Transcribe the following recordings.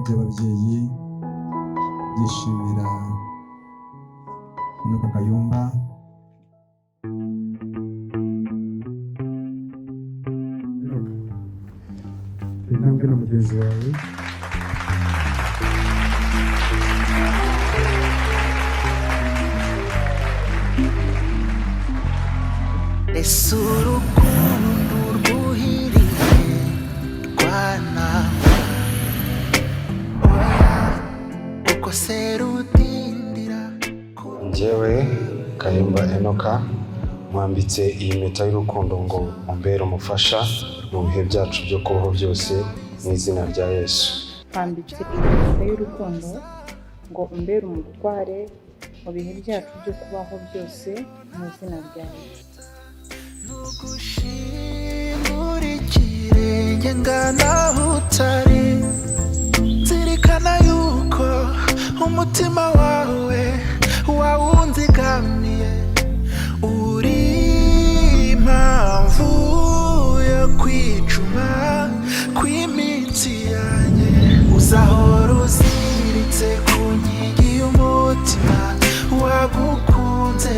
by'ababyeyi byishimira Enock Kayumba. Intambwe na mugenzi wawe. Ese urukundo rwuhiriye rwana uko se rutindira. Njyewe Kayumba Enock mwambitse iyi mpeta y'urukundo ngo umbere umufasha mu bihe byacu byo kubaho byose mu izina rya Yesu. Mwambitse iyi mpeta y'urukundo ngo umbere umutware mu bihe byacu byo kubaho byose mu izina rya Yesu. Nugushimura ikirenge ngana aho utari, nzirikana yuko umutima wawe wawunzigamiye, uri impamvu yo kwicuma kw'iminsi yanjye. Uzahora uziritse ku nkingi y'umutima wagukunze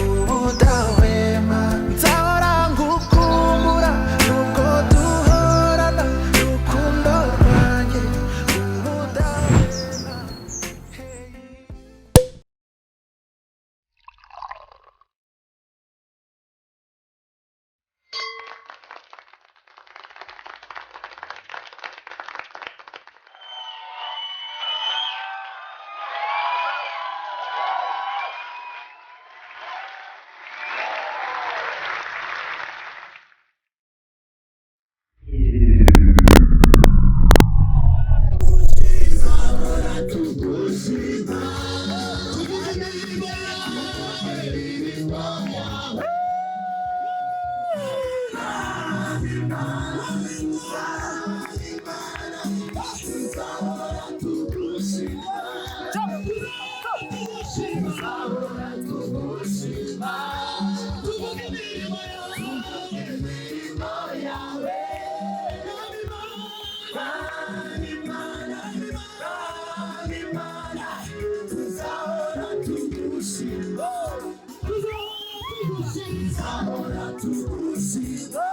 ubudahwema. Nzahora ngukumbura nubwo duhorana urukundo rwanjye ubudahwema. Ahora tu